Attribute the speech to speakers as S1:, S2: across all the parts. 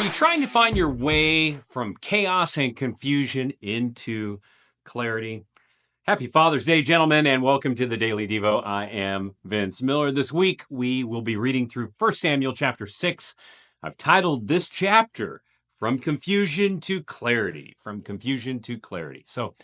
S1: Are you trying to find your way from chaos and confusion into clarity? Happy Father's Day, gentlemen, and welcome to the Daily Devo. I am Vince Miller. This week, we will be reading through 1 Samuel chapter 6. I've titled this chapter, From Confusion to Clarity. From Confusion to Clarity. So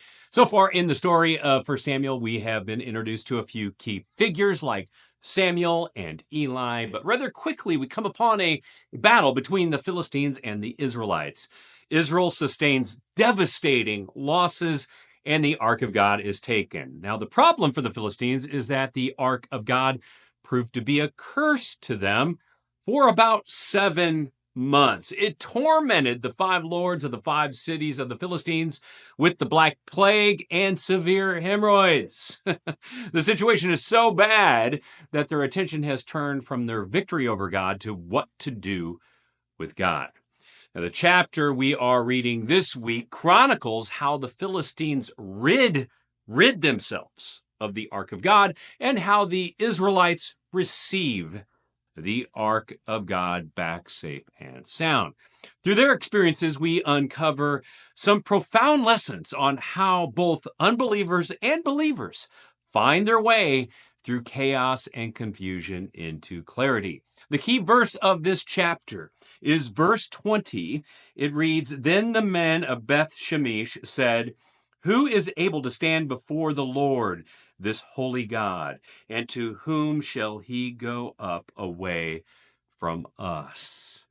S1: far in the story of 1 Samuel, we have been introduced to a few key figures like Samuel and Eli, but rather quickly we come upon a battle between the Philistines and the Israelites. Israel sustains devastating losses, and the Ark of God is taken. Now, the problem for the Philistines is that the Ark of God proved to be a curse to them for about 7 months. It tormented the 5 lords of the 5 cities of the Philistines with the Black Plague and severe hemorrhoids. The situation is so bad that their attention has turned from their victory over God to what to do with God. Now, the chapter we are reading this week chronicles how the Philistines rid themselves of the Ark of God and how the Israelites receive the Ark of God back safe and sound. Through their experiences, we uncover some profound lessons on how both unbelievers and believers find their way through chaos and confusion into clarity. The key verse of this chapter is verse 20. It reads, "Then the men of Beth Shemesh said, 'Who is able to stand before the Lord, this holy God? And to whom shall he go up away from us?'"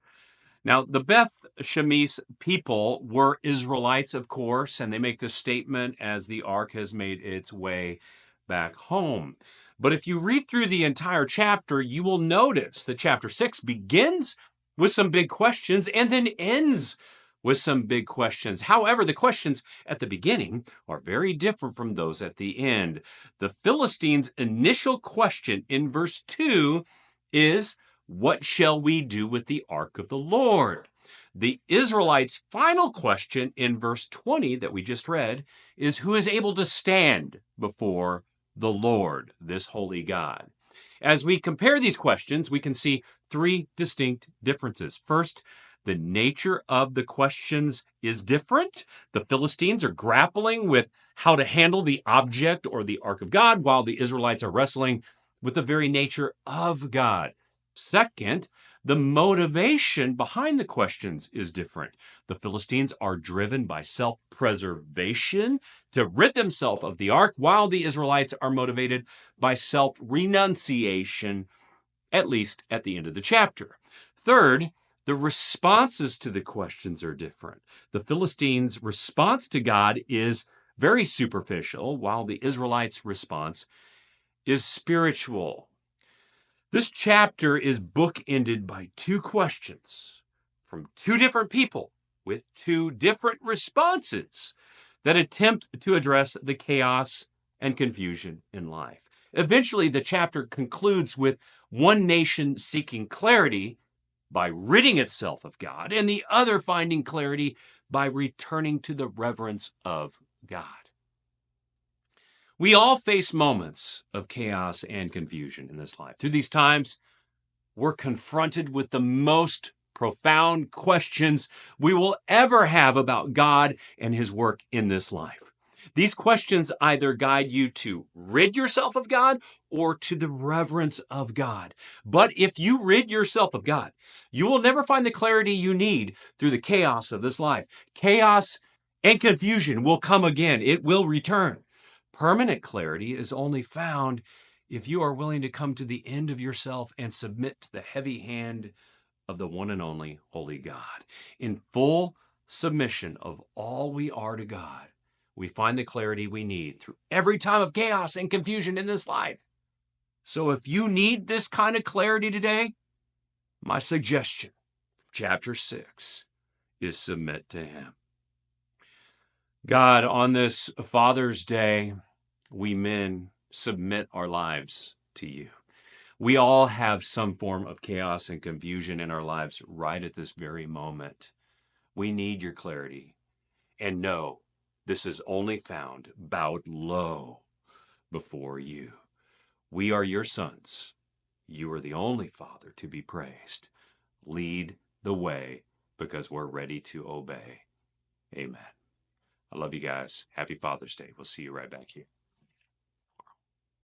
S1: Now, the Beth Shemesh people were Israelites, of course, and they make this statement as the ark has made its way back home. But if you read through the entire chapter, you will notice that chapter 6 begins with some big questions and then ends with some big questions. However, the questions at the beginning are very different from those at the end. The Philistines' initial question in verse 2 is, "What shall we do with the ark of the Lord?" The Israelites' final question in verse 20 that we just read is, "Who is able to stand before the Lord, this holy God?" As we compare these questions, we can see 3 distinct differences. First, the nature of the questions is different. The Philistines are grappling with how to handle the object or the Ark of God, while the Israelites are wrestling with the very nature of God. Second, the motivation behind the questions is different. The Philistines are driven by self-preservation to rid themselves of the ark, while the Israelites are motivated by self-renunciation, at least at the end of the chapter. Third, the responses to the questions are different. The Philistines' response to God is very superficial, while the Israelites' response is spiritual. This chapter is bookended by 2 questions from 2 different people with 2 different responses that attempt to address the chaos and confusion in life. Eventually, the chapter concludes with one nation seeking clarity by ridding itself of God, and the other finding clarity by returning to the reverence of God. We all face moments of chaos and confusion in this life. Through these times, we're confronted with the most profound questions we will ever have about God and his work in this life. These questions either guide you to rid yourself of God or to the reverence of God. But if you rid yourself of God, you will never find the clarity you need through the chaos of this life. Chaos and confusion will come again. It will return. Permanent clarity is only found if you are willing to come to the end of yourself and submit to the heavy hand of the one and only holy God. In full submission of all we are to God, we find the clarity we need through every time of chaos and confusion in this life. So if you need this kind of clarity today, my suggestion, chapter 6, is submit to him. God, on this Father's Day, we men submit our lives to you. We all have some form of chaos and confusion in our lives right at this very moment. We need your clarity. And know this is only found bowed low before you. We are your sons. You are the only Father to be praised. Lead the way because we're ready to obey. Amen. I love you guys. Happy Father's Day. We'll see you right back here.